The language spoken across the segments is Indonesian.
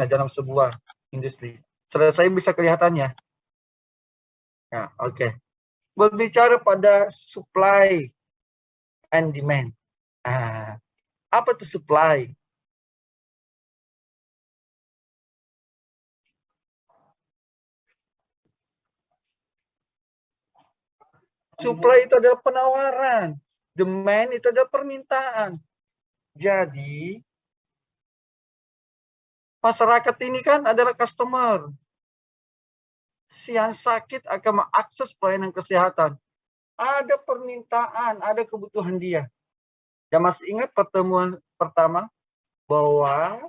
dalam sebuah industri. Selesai bisa kelihatannya. Nah, oke. Berbicara pada supply and demand. Nah, apa itu supply? Supply itu adalah penawaran. Demand itu adalah permintaan. Jadi, masyarakat ini kan adalah customer. Yang sakit akan mengakses pelayanan kesehatan. Ada permintaan, ada kebutuhan dia. Dan masih ingat pertemuan pertama bahwa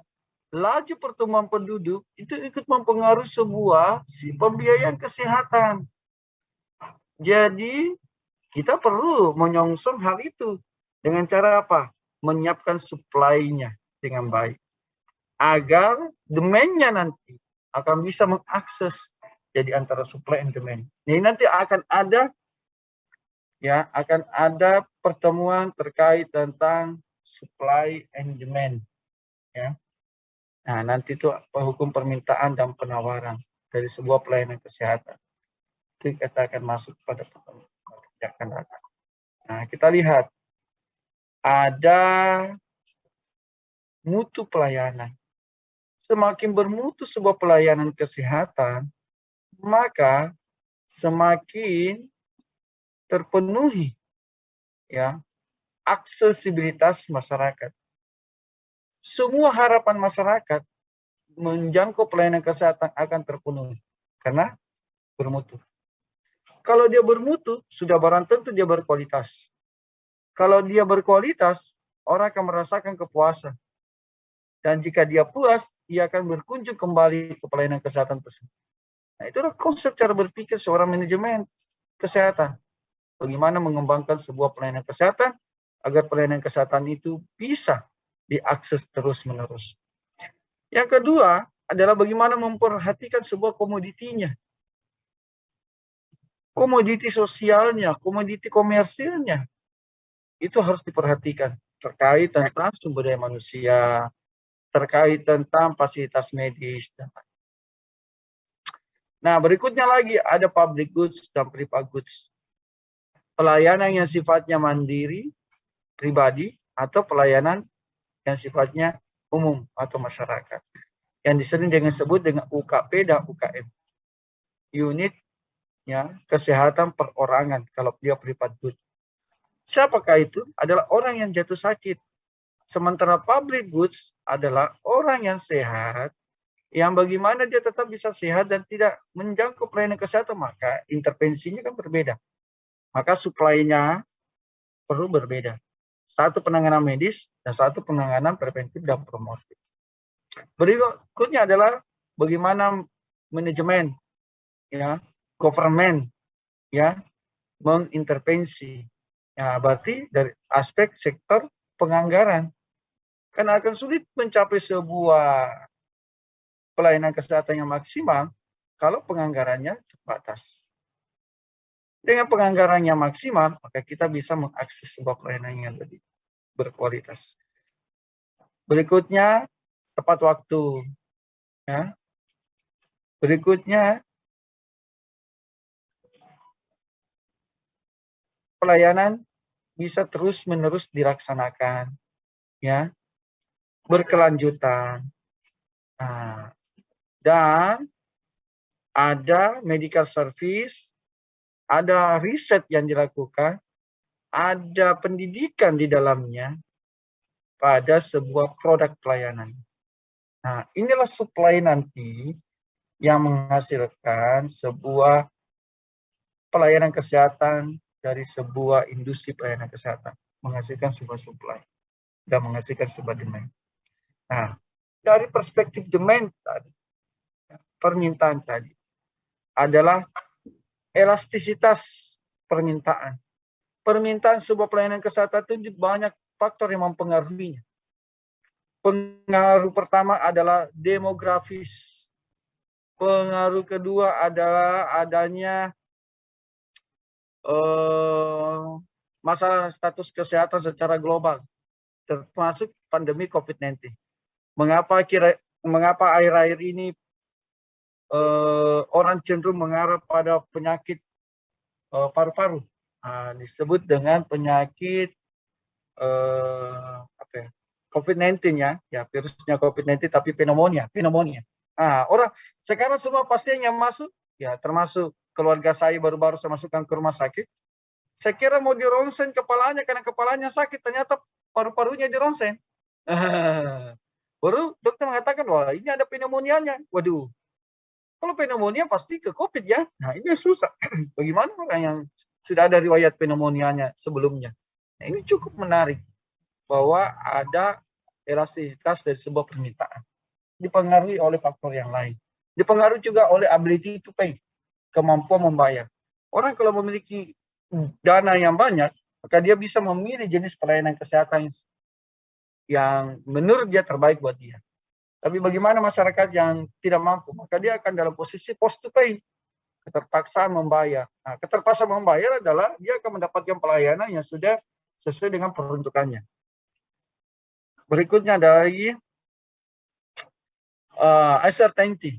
laju pertumbuhan penduduk itu ikut mempengaruhi sebuah pembiayaan kesehatan. Jadi kita perlu menyongsong hal itu dengan cara apa? Menyiapkan supply-nya dengan baik agar demand-nya nanti akan bisa mengakses. Jadi antara supply and demand. Ini nanti akan ada pertemuan terkait tentang supply and demand ya. Nah, nanti itu hukum permintaan dan penawaran dari sebuah pelayanan kesehatan. Itu kita akan masuk pada pertemuan yang akan datang. Nah, kita lihat ada mutu pelayanan. Semakin bermutu sebuah pelayanan kesehatan, maka semakin terpenuhi ya aksesibilitas masyarakat. Semua harapan masyarakat menjangkau pelayanan kesehatan akan terpenuhi karena bermutu. Kalau dia bermutu, sudah barang tentu dia berkualitas. Kalau dia berkualitas, orang akan merasakan kepuasan. Dan jika dia puas, dia akan berkunjung kembali ke pelayanan kesehatan tersebut. Nah, itulah konsep cara berpikir seorang manajemen kesehatan. Bagaimana mengembangkan sebuah pelayanan kesehatan agar pelayanan kesehatan itu bisa diakses terus-menerus. Yang kedua adalah bagaimana memperhatikan sebuah komoditinya. Komoditi sosialnya, komoditi komersilnya. Itu harus diperhatikan terkait tentang sumber daya manusia, terkait tentang fasilitas medis. Nah, berikutnya lagi ada public goods dan private goods. Pelayanan yang sifatnya mandiri, pribadi, atau pelayanan yang sifatnya umum atau masyarakat. Yang disering disebut dengan UKP dan UKM. Unit ya, kesehatan perorangan kalau dia private good. Siapakah itu? Adalah orang yang jatuh sakit. Sementara public goods adalah orang yang sehat, yang bagaimana dia tetap bisa sehat dan tidak menjangkau pelayanan kesehatan, maka intervensinya kan berbeda. Maka supply-nya perlu berbeda. Satu penanganan medis dan satu penanganan preventif dan promotif. Berikutnya adalah bagaimana manajemen, ya, government, ya, mengintervensi. Ya, berarti dari aspek sektor penganggaran. Karena akan sulit mencapai sebuah pelayanan kesehatan yang maksimal kalau penganggarannya terbatas. Dengan penganggaran yang maksimal, maka kita bisa mengakses sebuah pelayanan yang lebih berkualitas. Berikutnya, tepat waktu. Ya. Berikutnya, pelayanan bisa terus-menerus dilaksanakan. Ya. Berkelanjutan. Nah, dan ada medical service, ada riset yang dilakukan, ada pendidikan di dalamnya pada sebuah produk pelayanan. Nah, inilah supply nanti yang menghasilkan sebuah pelayanan kesehatan dari sebuah industri pelayanan kesehatan, menghasilkan sebuah supply dan menghasilkan sebuah demand. Nah, dari perspektif demand tadi, permintaan tadi adalah elastisitas permintaan. Permintaan sebuah pelayanan kesehatan itu banyak faktor yang mempengaruhinya. Pengaruh pertama adalah demografis. Pengaruh kedua adalah adanya masalah status kesehatan secara global, termasuk pandemi COVID-19. mengapa akhir-akhir ini orang cenderung mengarah pada penyakit paru-paru. Disebut dengan penyakit apa ya? COVID-19 ya virusnya COVID-19 tapi pneumonia. Orang sekarang semua pasien yang masuk ya termasuk keluarga saya baru-baru saya masukkan ke rumah sakit. Saya kira mau di ronsen kepalanya karena kepalanya sakit, ternyata paru-parunya di ronsen. Baru dokter mengatakan wah ini ada pneumonianya. Waduh, kalau pneumonia pasti ke COVID ya. Nah ini susah. Bagaimana orang yang sudah ada riwayat pneumonianya sebelumnya? Nah, ini cukup menarik bahwa ada elastisitas dari sebuah permintaan. Dipengaruhi oleh faktor yang lain. Dipengaruhi juga oleh ability to pay, kemampuan membayar. Orang kalau memiliki dana yang banyak, maka dia bisa memilih jenis pelayanan kesehatan yang menurut dia terbaik buat dia. Tapi bagaimana masyarakat yang tidak mampu, maka dia akan dalam posisi post to pay, keterpaksaan membayar. Nah, keterpaksaan membayar adalah dia akan mendapatkan pelayanan yang sudah sesuai dengan peruntukannya. Berikutnya dari uncertainty.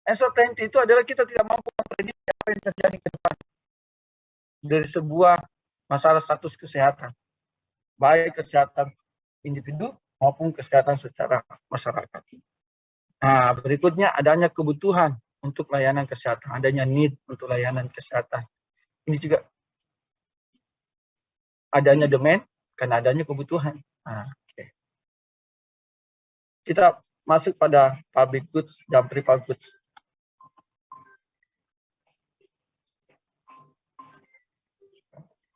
Uncertainty itu adalah kita tidak mampu memprediksi apa yang terjadi ke depan dari sebuah masalah status kesehatan, baik kesehatan individu maupun kesehatan secara masyarakat. Nah, berikutnya adanya kebutuhan untuk layanan kesehatan, adanya need untuk layanan kesehatan. Ini juga adanya demand karena adanya kebutuhan. Nah, okay. Kita masuk pada public goods dan private goods.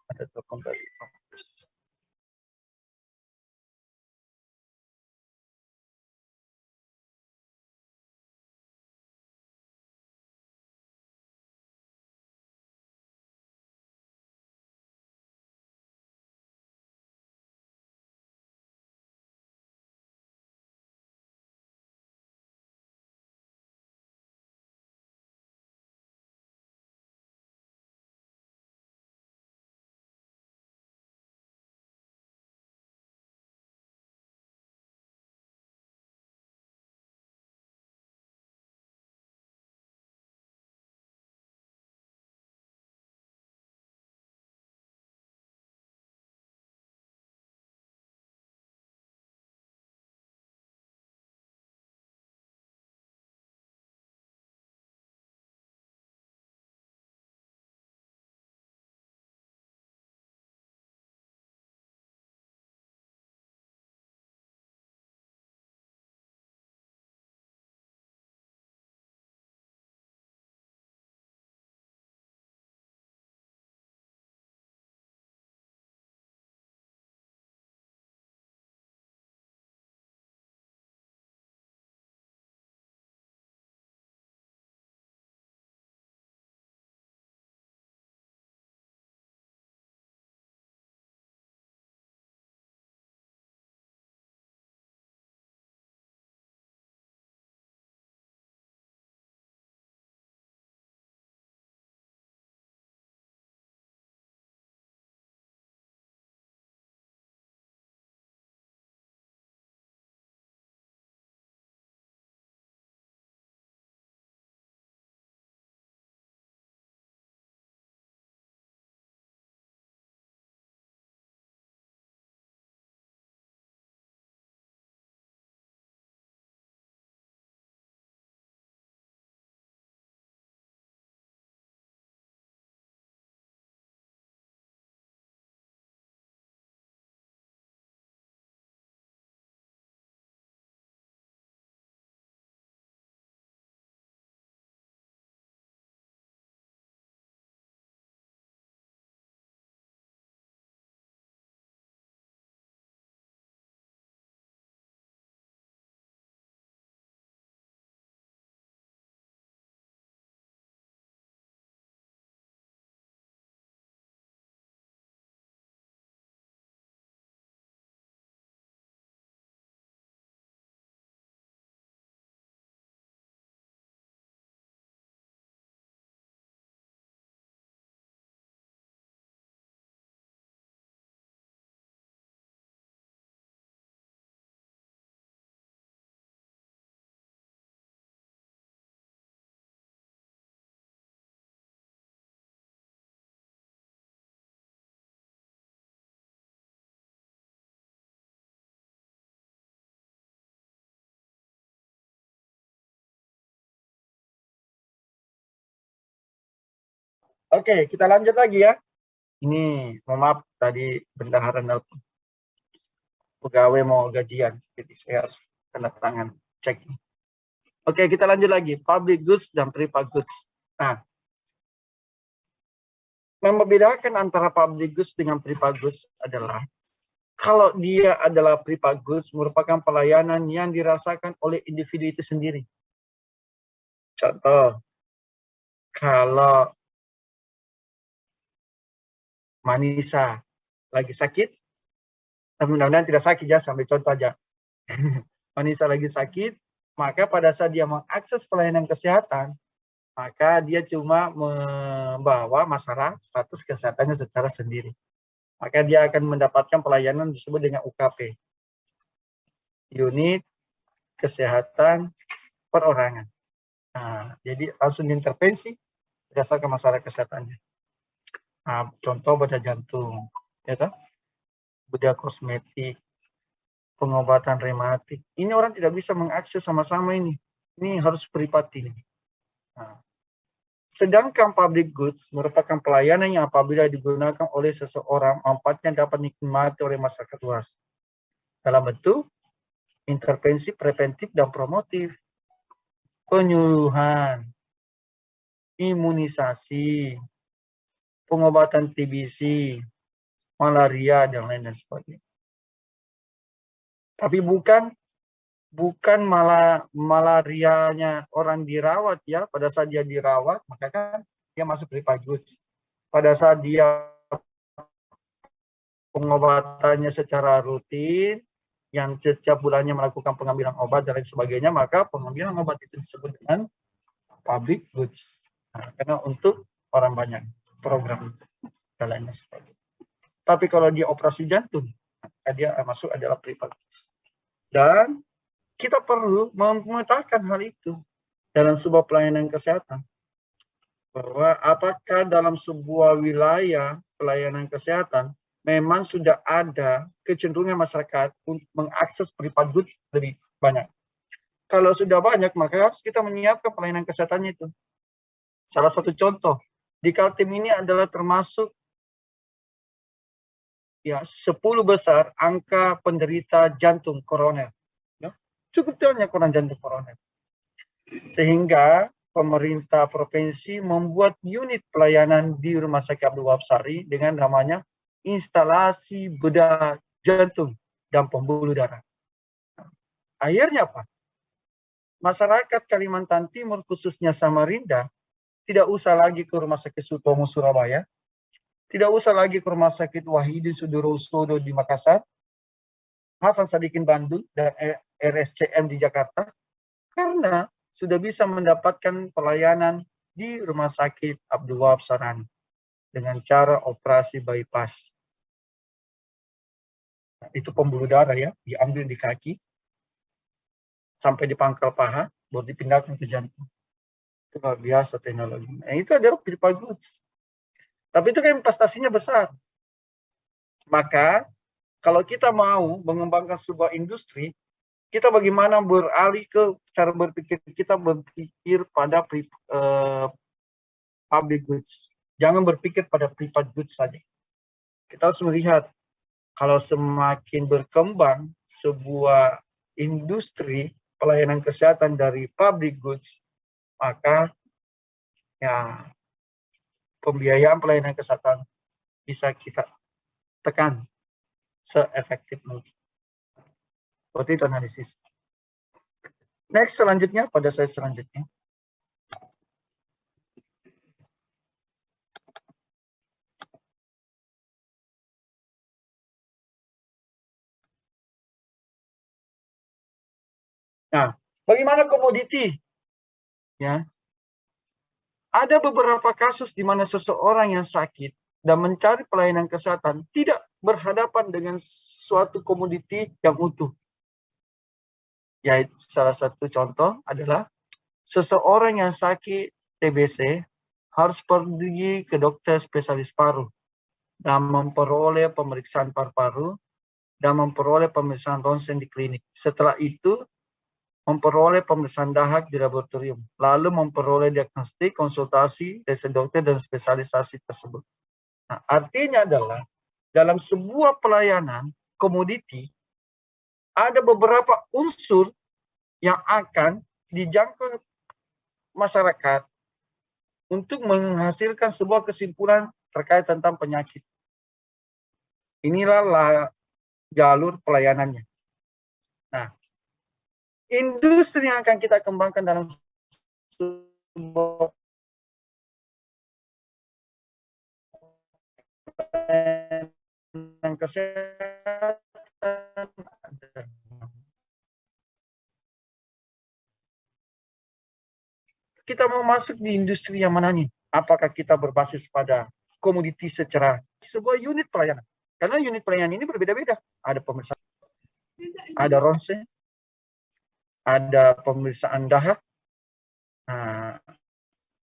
Ada token dari Oke, kita lanjut lagi ya. Ini, mohon maaf tadi bendahara nelpon. Pegawai mau gajian, jadi saya harus tanda tangan cek. Oke, kita lanjut lagi. Public goods dan private goods. Nah, membedakan antara public goods dengan private goods adalah kalau dia adalah private goods merupakan pelayanan yang dirasakan oleh individu itu sendiri. Contoh, kalau Manisa lagi sakit, tapi mudah-mudahan tidak sakit ya, sampai contoh aja. Manisa lagi sakit, maka pada saat dia mengakses pelayanan kesehatan, maka dia cuma membawa masalah status kesehatannya secara sendiri. Maka dia akan mendapatkan pelayanan disebut dengan UKP. Unit Kesehatan Perorangan. Nah, jadi langsung diintervensi berdasarkan masalah kesehatannya. Nah, contoh bedah jantung, ya kan? Bedah kosmetik, pengobatan rematik. Ini orang tidak bisa mengakses sama-sama ini. Ini harus privati. Nah, sedangkan public goods merupakan pelayanan yang apabila digunakan oleh seseorang, manfaatnya dapat dinikmati oleh masyarakat luas. Dalam bentuk intervensi preventif dan promotif, penyuluhan, imunisasi, pengobatan TBC, malaria, dan lain sebagainya. Tapi bukan malarianya orang dirawat ya. Pada saat dia dirawat, maka kan dia masuk private goods. Pada saat dia pengobatannya secara rutin, yang setiap bulannya melakukan pengambilan obat dan lain sebagainya, maka pengambilan obat itu disebut dengan public goods. Nah, karena untuk orang banyak program dan lain sebagainya. Tapi kalau dia operasi jantung, dia masuk adalah private goods. Dan kita perlu memetakan hal itu dalam sebuah pelayanan kesehatan. Bahwa apakah dalam sebuah wilayah pelayanan kesehatan memang sudah ada kecenderungan masyarakat untuk mengakses private goods lebih banyak. Kalau sudah banyak, maka harus kita menyiapkan pelayanan kesehatan itu. Salah satu contoh, di Kaltim ini adalah termasuk ya 10 besar angka penderita jantung koroner. Ya, cukup banyak orang jantung koroner. Sehingga pemerintah provinsi membuat unit pelayanan di Rumah Sakit Abdul Wahab Sari dengan namanya instalasi bedah jantung dan pembuluh darah. Akhirnya apa? Masyarakat Kalimantan Timur khususnya Samarinda tidak usah lagi ke Rumah Sakit Sutomo Surabaya, tidak usah lagi ke Rumah Sakit Wahidin Sudirohusodo di Makassar, Hasan Sadikin Bandung, dan RSCM di Jakarta, karena sudah bisa mendapatkan pelayanan di Rumah Sakit Abdul Wahab Sarani dengan cara operasi bypass. Nah, itu pembuluh darah ya, diambil di kaki sampai di pangkal paha, baru dipindahkan ke jantung. Itu luar biasa teknologi. Nah, itu adalah private goods. Tapi itu kan investasinya besar. Maka kalau kita mau mengembangkan sebuah industri, kita bagaimana beralih ke cara berpikir kita berpikir pada public goods. Jangan berpikir pada private goods saja. Kita harus melihat kalau semakin berkembang sebuah industri pelayanan kesehatan dari public goods, maka ya pembiayaan pelayanan kesehatan bisa kita tekan se-efektif mungkin. Seperti itu analisis. Next, selanjutnya, pada slide selanjutnya. Nah, bagaimana komoditi? Ya, ada beberapa kasus di mana seseorang yang sakit dan mencari pelayanan kesehatan tidak berhadapan dengan suatu komoditi yang utuh. Yaitu salah satu contoh adalah seseorang yang sakit TBC harus pergi ke dokter spesialis paru dan memperoleh pemeriksaan paru-paru dan memperoleh pemeriksaan ronsen di klinik. Setelah itu memperoleh pemeriksaan dahak di laboratorium, lalu memperoleh diagnostik, konsultasi, dari dokter dan spesialisasi tersebut. Nah, artinya adalah dalam sebuah pelayanan komoditi ada beberapa unsur yang akan dijangkau masyarakat untuk menghasilkan sebuah kesimpulan terkait tentang penyakit. Inilah jalur pelayanannya. Nah, industri yang akan kita kembangkan dalam sebuah pelayanan kesehatan. Kita mau masuk di industri yang mana nih? Apakah kita berbasis pada komoditi secara sebuah unit pelayanan? Karena unit pelayanan ini berbeda-beda. Ada pemeriksaan, ada ronsen, ada pemeriksaan dahak,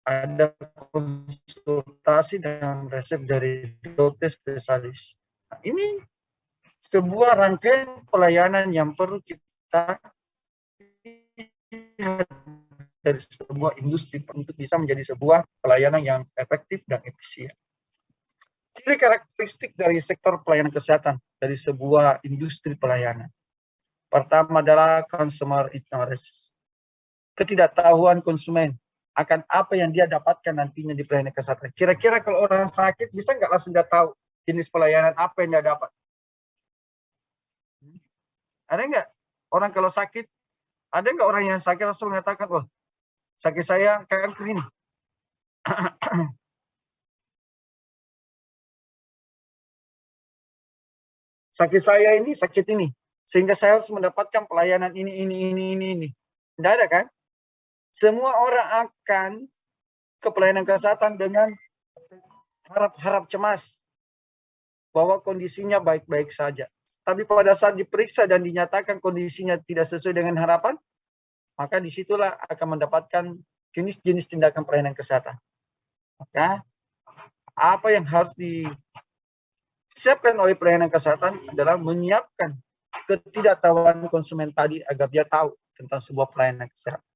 ada konsultasi dan resep dari dokter spesialis. Nah, ini sebuah rangkaian pelayanan yang perlu kita lihat dari sebuah industri untuk bisa menjadi sebuah pelayanan yang efektif dan efisien. Ciri karakteristik dari sektor pelayanan kesehatan dari sebuah industri pelayanan. Pertama adalah consumer ignorance. Ketidaktahuan konsumen akan apa yang dia dapatkan nantinya di pelayanan kesehatan. Kira-kira kalau orang sakit bisa nggak langsung dia tahu jenis pelayanan apa yang dia dapat? Ada nggak orang kalau sakit? Ada nggak orang yang sakit langsung mengatakan, oh sakit saya kanker ini. Sakit saya ini sakit ini, sehingga saya harus mendapatkan pelayanan ini. Tidak ada kan? Semua orang akan ke pelayanan kesehatan dengan harap-harap cemas bahwa kondisinya baik-baik saja. Tapi pada saat diperiksa dan dinyatakan kondisinya tidak sesuai dengan harapan, maka disitulah akan mendapatkan jenis-jenis tindakan pelayanan kesehatan. Maka apa yang harus disiapkan oleh pelayanan kesehatan adalah menyiapkan ketidaktahuan konsumen tadi agar dia tahu tentang sebuah pelayanan kesehatan.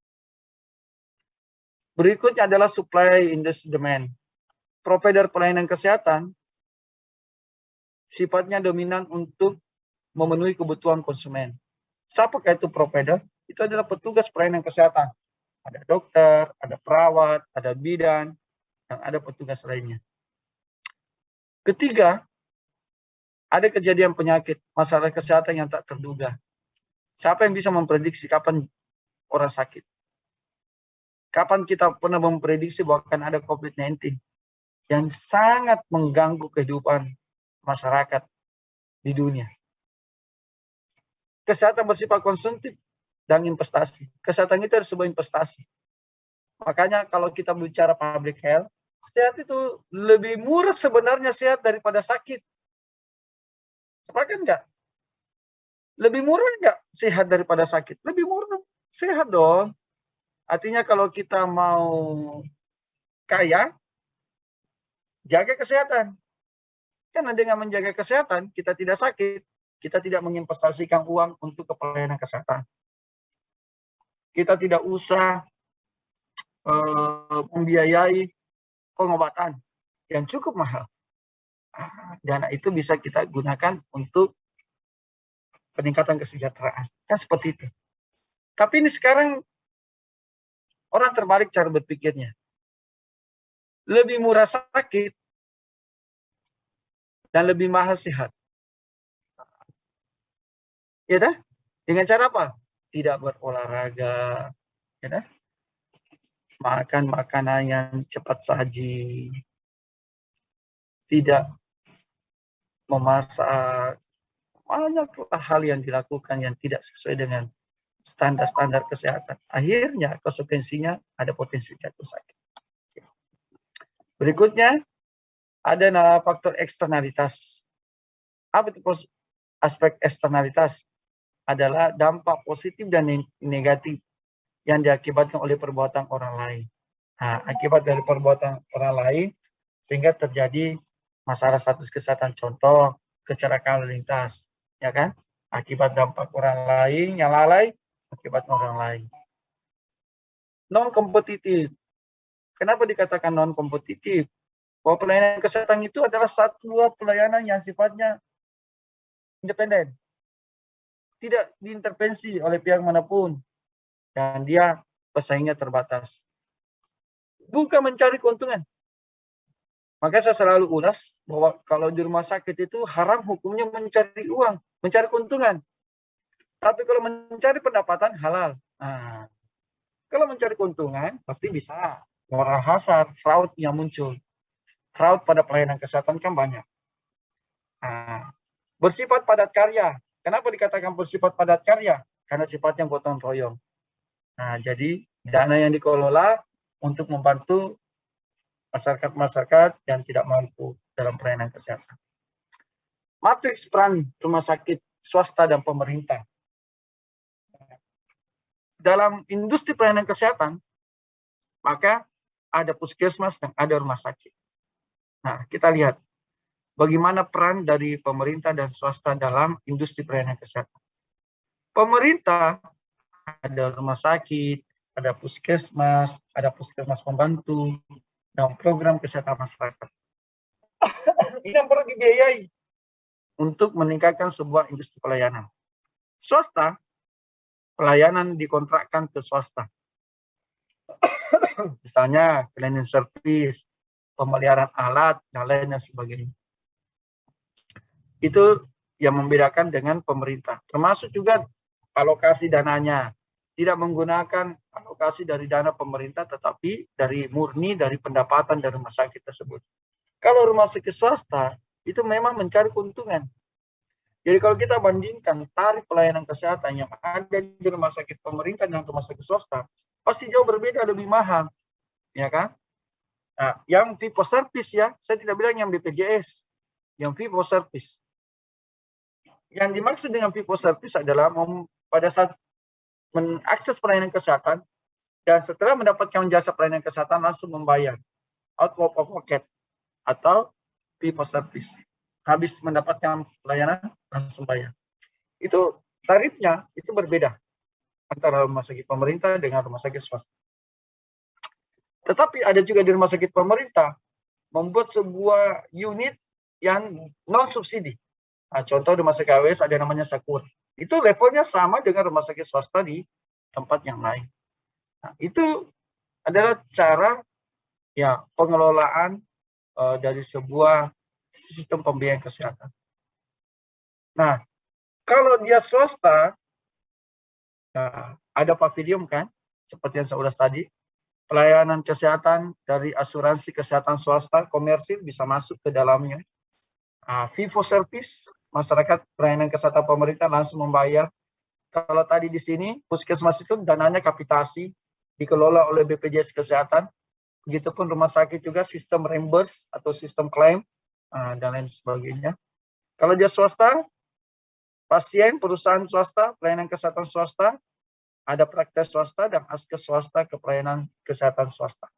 Berikutnya adalah supply industry demand. Provider pelayanan kesehatan sifatnya dominan untuk memenuhi kebutuhan konsumen. Siapakah itu provider? Itu adalah petugas pelayanan kesehatan. Ada dokter, ada perawat, ada bidan, dan ada petugas lainnya. Ketiga, ada kejadian penyakit, masalah kesehatan yang tak terduga. Siapa yang bisa memprediksi kapan orang sakit? Kapan kita pernah memprediksi bahwa akan ada COVID-19 yang sangat mengganggu kehidupan masyarakat di dunia? Kesehatan bersifat konsumtif dan investasi. Kesehatan itu adalah sebuah investasi. Makanya kalau kita bicara public health, sehat itu lebih murah sebenarnya sehat daripada sakit. Sepakat enggak? Lebih murah enggak sehat daripada sakit? Lebih murah. Sehat dong. Artinya kalau kita mau kaya, jaga kesehatan. Karena dengan menjaga kesehatan, kita tidak sakit. Kita tidak menginvestasikan uang untuk pelayanan kesehatan. Kita tidak usah membiayai pengobatan yang cukup mahal. Dana itu bisa kita gunakan untuk peningkatan kesejahteraan. Kan seperti itu. Tapi ini sekarang orang terbalik cara berpikirnya. Lebih murah sakit dan lebih mahal sehat. Ya dah? Dengan cara apa? Tidak berolahraga, ya dah? Makan makanan yang cepat saji, tidak memasak, banyak hal yang dilakukan yang tidak sesuai dengan standar-standar kesehatan. Akhirnya konsekuensinya ada potensi jatuh sakit. Berikutnya ada faktor eksternalitas. Apa itu aspek eksternalitas? Adalah dampak positif dan negatif yang diakibatkan oleh perbuatan orang lain. Nah, akibat dari perbuatan orang lain sehingga terjadi masalah status kesehatan, contoh kecelakaan lalu lintas, ya kan? Akibat dampak orang lain yang lalai akibat orang lain. Non-kompetitif. Kenapa dikatakan non-kompetitif? Bahwa pelayanan kesehatan itu adalah satu pelayanan yang sifatnya independen. Tidak diintervensi oleh pihak manapun. Dan dia pesaingnya terbatas. Bukan mencari keuntungan. Maka saya selalu ulas bahwa kalau di rumah sakit itu haram hukumnya mencari uang, mencari keuntungan. Tapi kalau mencari pendapatan halal. Nah, kalau mencari keuntungan, pasti bisa. Moral hazard, fraud yang muncul. Fraud pada pelayanan kesehatan kan banyak. Nah, bersifat padat karya. Kenapa dikatakan bersifat padat karya? Karena sifatnya gotong royong. Nah, jadi dana yang dikelola untuk membantu masyarakat-masyarakat yang tidak mampu dalam pelayanan kesehatan. Matriks peran rumah sakit swasta dan pemerintah. Dalam industri pelayanan kesehatan, maka ada puskesmas dan ada rumah sakit. Nah, kita lihat bagaimana peran dari pemerintah dan swasta dalam industri pelayanan kesehatan. Pemerintah ada rumah sakit, ada puskesmas pembantu, dan program kesehatan masyarakat. Ini yang perlu dibiayai untuk meningkatkan sebuah industri pelayanan. Swasta, pelayanan dikontrakkan ke swasta. Misalnya cleaning service, pemeliharaan alat, dan lain sebagainya. Itu yang membedakan dengan pemerintah. Termasuk juga alokasi dananya. Tidak menggunakan alokasi dari dana pemerintah, tetapi murni dari pendapatan dari rumah sakit tersebut. Kalau rumah sakit swasta, itu memang mencari keuntungan. Jadi kalau kita bandingkan tarif pelayanan kesehatan yang ada di rumah sakit pemerintah dan rumah sakit swasta, pasti jauh berbeda, lebih mahal. Ya kan? Nah, yang fee for service ya, saya tidak bilang yang BPJS, yang fee for service. Yang dimaksud dengan fee for service adalah pada saat mengakses pelayanan kesehatan dan setelah mendapatkan jasa pelayanan kesehatan langsung membayar out of pocket atau fee for service. Habis mendapatkan pelayanan langsung bayar. Itu tarifnya itu berbeda antara rumah sakit pemerintah dengan rumah sakit swasta. Tetapi ada juga di rumah sakit pemerintah membuat sebuah unit yang non subsidi. Nah, contoh rumah sakit AWS ada namanya Sakur. Itu levelnya sama dengan rumah sakit swasta di tempat yang lain. Nah, itu adalah cara ya pengelolaan dari sebuah sistem pembiayaan kesehatan. Nah, kalau dia swasta, nah, ada pavilion kan, seperti yang saya ulas tadi, pelayanan kesehatan dari asuransi kesehatan swasta komersil bisa masuk ke dalamnya. Fee for service, masyarakat pelayanan kesehatan pemerintah langsung membayar. Kalau tadi di sini, puskesmas itu dananya kapitasi, dikelola oleh BPJS Kesehatan. Begitupun rumah sakit juga sistem reimburse atau sistem klaim, dan lain sebagainya. Kalau dia swasta, pasien, perusahaan swasta, pelayanan kesehatan swasta, ada praktek swasta dan askes swasta ke pelayanan kesehatan swasta.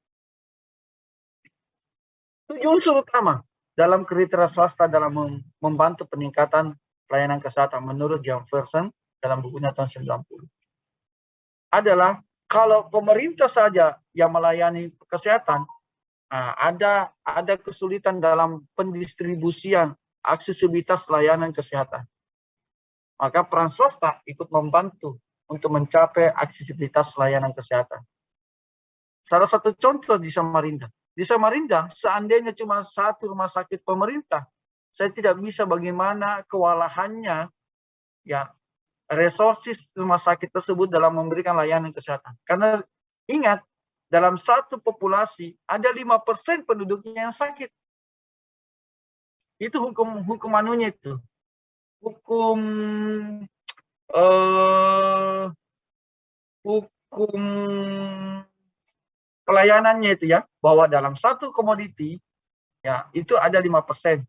7 unsur utama dalam kriteria swasta dalam membantu peningkatan pelayanan kesehatan menurut John Ferguson dalam bukunya tahun 90. Adalah kalau pemerintah saja yang melayani kesehatan, ada kesulitan dalam pendistribusian aksesibilitas layanan kesehatan. Maka peran swasta ikut membantu untuk mencapai aksesibilitas layanan kesehatan. Salah satu contoh di Samarinda. Di Samarinda, seandainya cuma satu rumah sakit pemerintah, saya tidak bisa bagaimana kewalahannya ya resources rumah sakit tersebut dalam memberikan layanan kesehatan. Karena ingat, dalam satu populasi ada 5% penduduknya yang sakit. Itu hukum anunya itu. Hukum pelayanannya itu ya, bahwa dalam satu komoditi ya itu ada 5%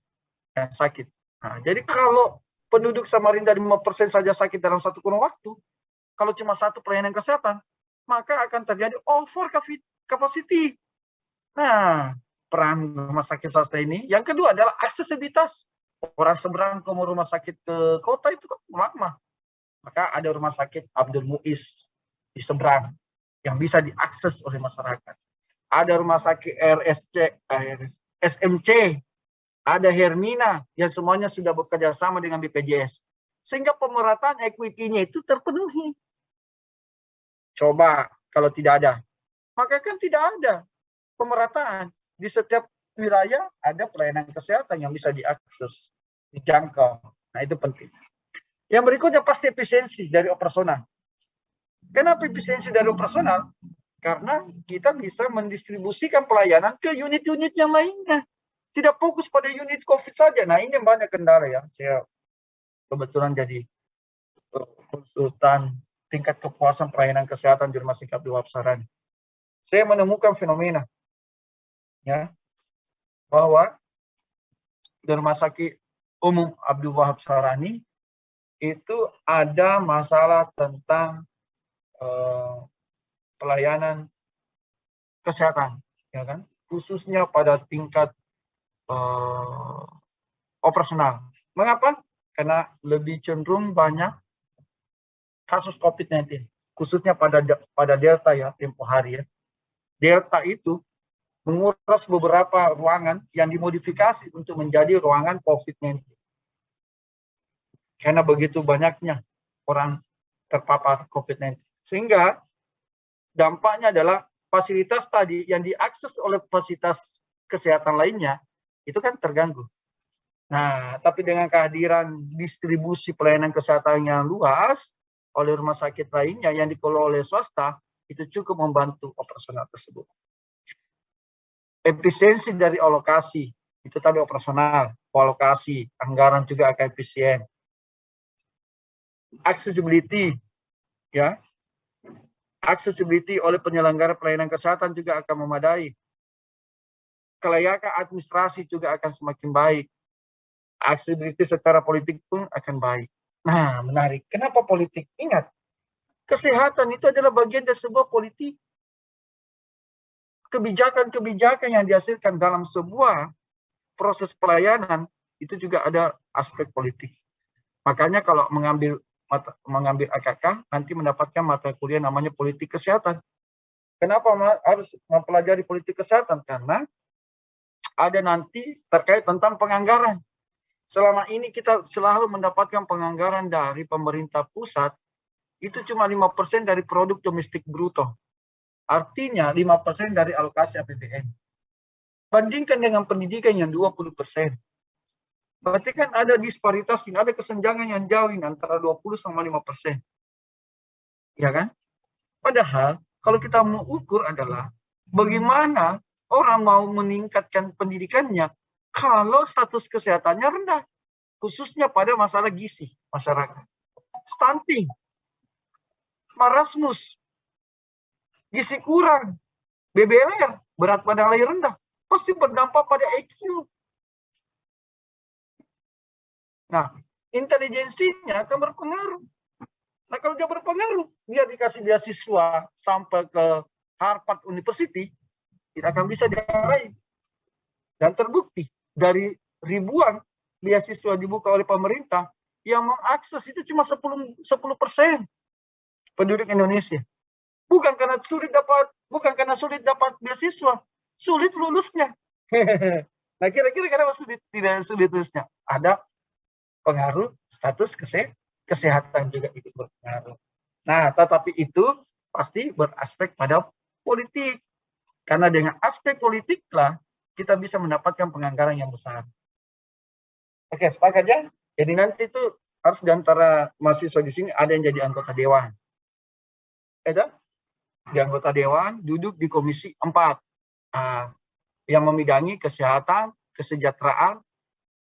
yang sakit. Nah, jadi kalau penduduk Samarinda 5% saja sakit dalam satu kurun waktu, kalau cuma satu pelayanan kesehatan, maka akan terjadi over capacity. Nah, peran rumah sakit swasta ini. Yang kedua adalah aksesibilitas. Orang seberang ke rumah sakit ke kota itu kan lama. Maka ada rumah sakit Abdul Muiz di seberang yang bisa diakses oleh masyarakat. Ada rumah sakit SMC, ada Hermina yang semuanya sudah bekerja sama dengan BPJS. Sehingga pemerataan equity-nya itu terpenuhi. Coba kalau tidak ada, maka kan tidak ada pemerataan. Di setiap wilayah ada pelayanan kesehatan yang bisa diakses, dijangkau. Nah, itu penting. Yang berikutnya pasti efisiensi dari operasional. Kenapa efisiensi dari operasional? Karena kita bisa mendistribusikan pelayanan ke unit-unit yang lainnya. Tidak fokus pada unit COVID saja. Nah, ini yang banyak kendala ya. Saya kebetulan jadi konsultan tingkat kepuasan pelayanan kesehatan di Rumah Sakit Abdul Wahab Sarani. Saya menemukan fenomena ya bahwa di Rumah Sakit Umum Abdul Wahab Sarani itu ada masalah tentang pelayanan kesehatan, ya kan? Khususnya pada tingkat operasional. Mengapa? Karena lebih cenderung banyak kasus COVID-19, khususnya pada Delta ya, tempo hari ya. Delta itu menguras beberapa ruangan yang dimodifikasi untuk menjadi ruangan COVID-19. Karena begitu banyaknya orang terpapar COVID-19. Sehingga dampaknya adalah fasilitas tadi yang diakses oleh fasilitas kesehatan lainnya, itu kan terganggu. Nah, tapi dengan kehadiran distribusi pelayanan kesehatan yang luas oleh rumah sakit lainnya yang dikelola oleh swasta, itu cukup membantu operasional tersebut. Efisiensi dari alokasi, itu tadi operasional, alokasi, anggaran juga akan efisien. Accessibility, ya, accessibility oleh penyelenggara pelayanan kesehatan juga akan memadai. Kelayakan administrasi juga akan semakin baik. Accessibility secara politik pun akan baik. Nah, menarik. Kenapa politik? Ingat, kesehatan itu adalah bagian dari sebuah politik. Kebijakan-kebijakan yang dihasilkan dalam sebuah proses pelayanan itu juga ada aspek politik. Makanya kalau mengambil AKK nanti mendapatkan mata kuliah namanya politik kesehatan. Kenapa harus mempelajari politik kesehatan? Karena ada nanti terkait tentang penganggaran. Selama ini kita selalu mendapatkan penganggaran dari pemerintah pusat itu cuma 5% dari produk domestik bruto. Artinya 5% dari alokasi APBN. Bandingkan dengan pendidikan yang 20%. Berarti kan ada disparitas, ada kesenjangan yang jauh antara 20 sama 5%. Ya kan? Padahal kalau kita mau ukur adalah bagaimana orang mau meningkatkan pendidikannya kalau status kesehatannya rendah, khususnya pada masalah gizi masyarakat. Stunting, marasmus, gizi kurang, BBLR, berat badan lahir rendah, pasti berdampak pada IQ. Nah, intelijensinya akan berpengaruh. Nah, kalau dia berpengaruh, dia dikasih beasiswa sampai ke Harvard University, tidak akan bisa diraih. Dan terbukti, dari ribuan beasiswa dibuka oleh pemerintah, yang mengakses itu cuma 10% penduduk Indonesia. Bukan karena sulit dapat beasiswa, sulit lulusnya. Nah, kira-kira kenapa tidak sulit lulusnya? Ada pengaruh status kesehatan juga itu berpengaruh. Nah, tetapi itu pasti beraspek pada politik. Karena dengan aspek politiklah kita bisa mendapatkan penganggaran yang besar. Oke, sepakat ya? Jadi nanti itu harus di antara mahasiswa di sini ada yang jadi anggota dewan. Ada? Di anggota dewan duduk di komisi 4. Yang membidangi kesehatan, kesejahteraan,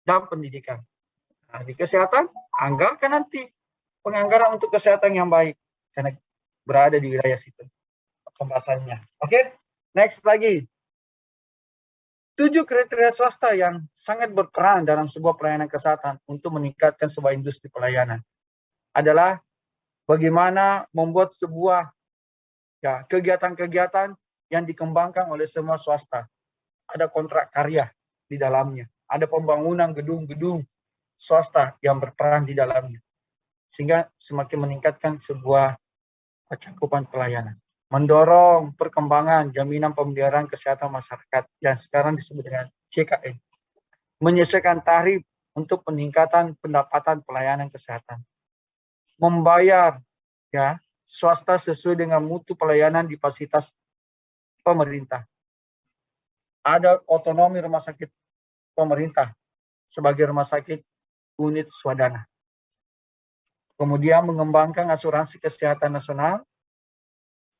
dan pendidikan. Nah, di kesehatan, anggarkan nanti penganggaran untuk kesehatan yang baik. Karena berada di wilayah situ pembahasannya. Oke, next lagi. 7 kriteria swasta yang sangat berperan dalam sebuah pelayanan kesehatan untuk meningkatkan sebuah industri pelayanan adalah bagaimana membuat sebuah kegiatan-kegiatan yang dikembangkan oleh semua swasta. Ada kontrak karya di dalamnya. Ada pembangunan gedung-gedung swasta yang berperan di dalamnya. sehingga semakin meningkatkan sebuah cakupan pelayanan. Mendorong perkembangan jaminan pemeliharaan kesehatan masyarakat yang sekarang disebut dengan JKN. Menyesuaikan tarif untuk peningkatan pendapatan pelayanan kesehatan. Membayar ya swasta sesuai dengan mutu pelayanan di fasilitas pemerintah. Ada otonomi rumah sakit pemerintah sebagai rumah sakit unit swadana. Kemudian mengembangkan asuransi kesehatan nasional.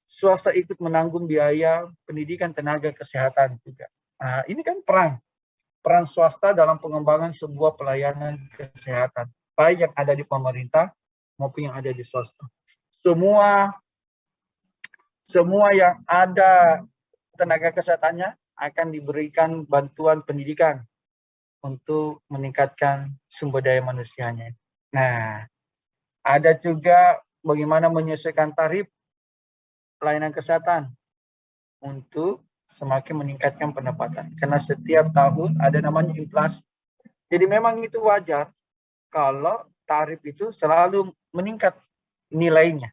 Swasta ikut menanggung biaya pendidikan tenaga kesehatan juga. Nah, ini kan peran swasta dalam pengembangan sebuah pelayanan kesehatan, baik yang ada di pemerintah maupun yang ada di swasta. Semua yang ada tenaga kesehatannya akan diberikan bantuan pendidikan untuk meningkatkan sumber daya manusianya. Nah, ada juga bagaimana menyesuaikan tarif pelayanan kesehatan untuk semakin meningkatkan pendapatan. Karena setiap tahun ada namanya inflasi. Jadi memang itu wajar kalau tarif itu selalu meningkat nilainya.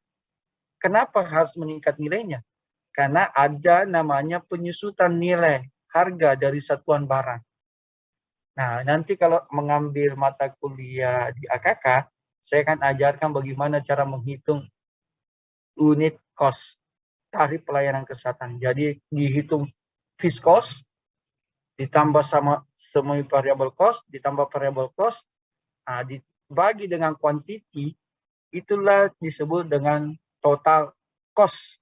Kenapa harus meningkat nilainya? Karena ada namanya penyusutan nilai harga dari satuan barang. Nah, nanti kalau mengambil mata kuliah di AKK, saya akan ajarkan bagaimana cara menghitung unit cost, tarif pelayanan kesehatan. Jadi dihitung fixed cost, ditambah sama semua variable cost, ditambah variable cost, dibagi dengan quantity, itulah disebut dengan total cost.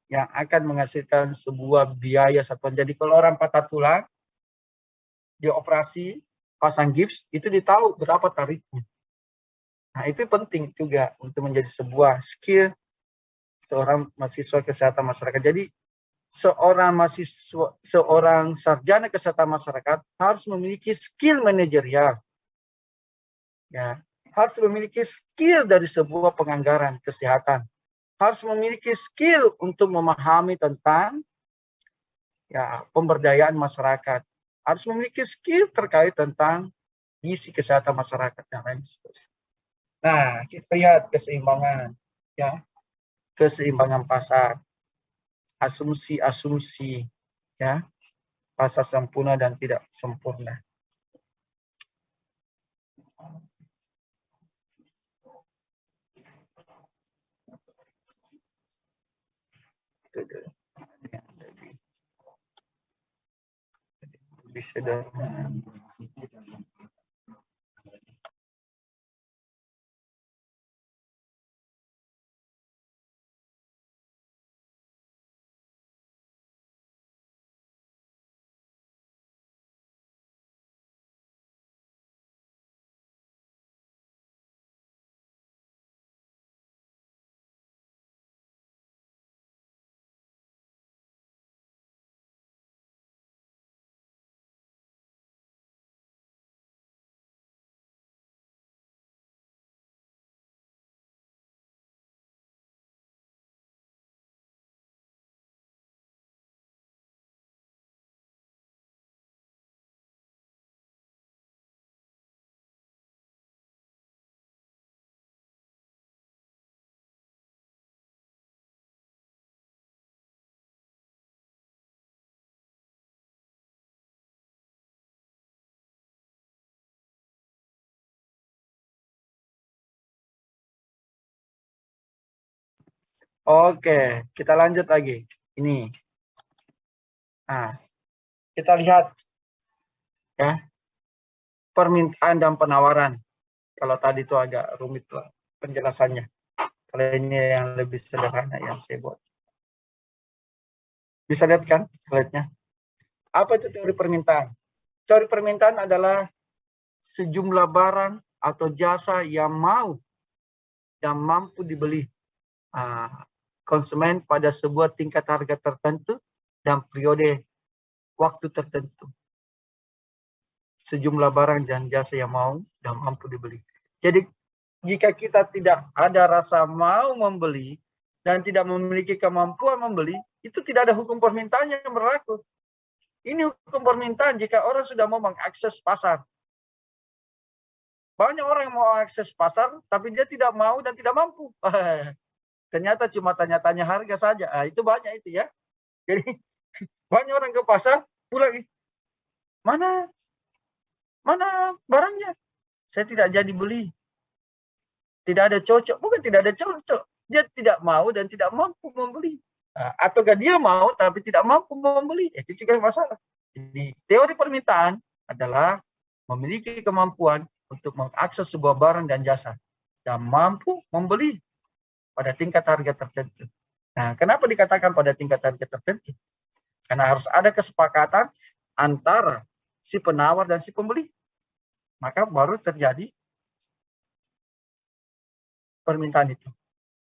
Yang akan menghasilkan sebuah biaya satuan. Jadi kalau orang patah tulang, dia operasi, pasang gips, itu ditahu berapa tarifnya. Nah, itu penting juga untuk menjadi sebuah skill seorang mahasiswa kesehatan masyarakat. Jadi seorang sarjana kesehatan masyarakat harus memiliki skill manajerial. Ya, harus memiliki skill dari sebuah penganggaran kesehatan. Harus memiliki skill untuk memahami tentang pemberdayaan masyarakat. Harus memiliki skill terkait tentang gizi kesehatan masyarakat yang lain. Nah, kita lihat keseimbangan, ya, keseimbangan pasar, asumsi-asumsi, ya, pasar sempurna dan tidak sempurna. Lebih sederhana. Oke, kita lanjut lagi. Ini. Nah, kita lihat ya permintaan dan penawaran. Kalau tadi itu agak rumit lah penjelasannya. Kalau ini yang lebih sederhana yang saya buat. Bisa lihat kan slide-nya? Apa itu teori permintaan? Teori permintaan adalah sejumlah barang atau jasa yang mau dan mampu dibeli konsumen pada sebuah tingkat harga tertentu dan periode waktu tertentu. Sejumlah barang dan jasa yang mau dan mampu dibeli. Jadi jika kita tidak ada rasa mau membeli dan tidak memiliki kemampuan membeli, itu tidak ada hukum permintaan yang berlaku. Ini hukum permintaan jika orang sudah mau mengakses pasar. Banyak orang yang mau akses pasar, tapi dia tidak mau dan tidak mampu. Ternyata cuma tanya-tanya harga saja. Itu banyak itu ya. Jadi banyak orang ke pasar, pulang, mana barangnya? Saya tidak jadi beli. Tidak ada cocok. Bukan tidak ada cocok. Dia tidak mau dan tidak mampu membeli. Ataukah dia mau tapi tidak mampu membeli. Itu juga masalah. Jadi teori permintaan adalah memiliki kemampuan untuk mengakses sebuah barang dan jasa dan mampu membeli pada tingkat harga tertentu. Nah, kenapa dikatakan pada tingkat harga tertentu? Karena harus ada kesepakatan antara si penawar dan si pembeli. Maka baru terjadi permintaan itu.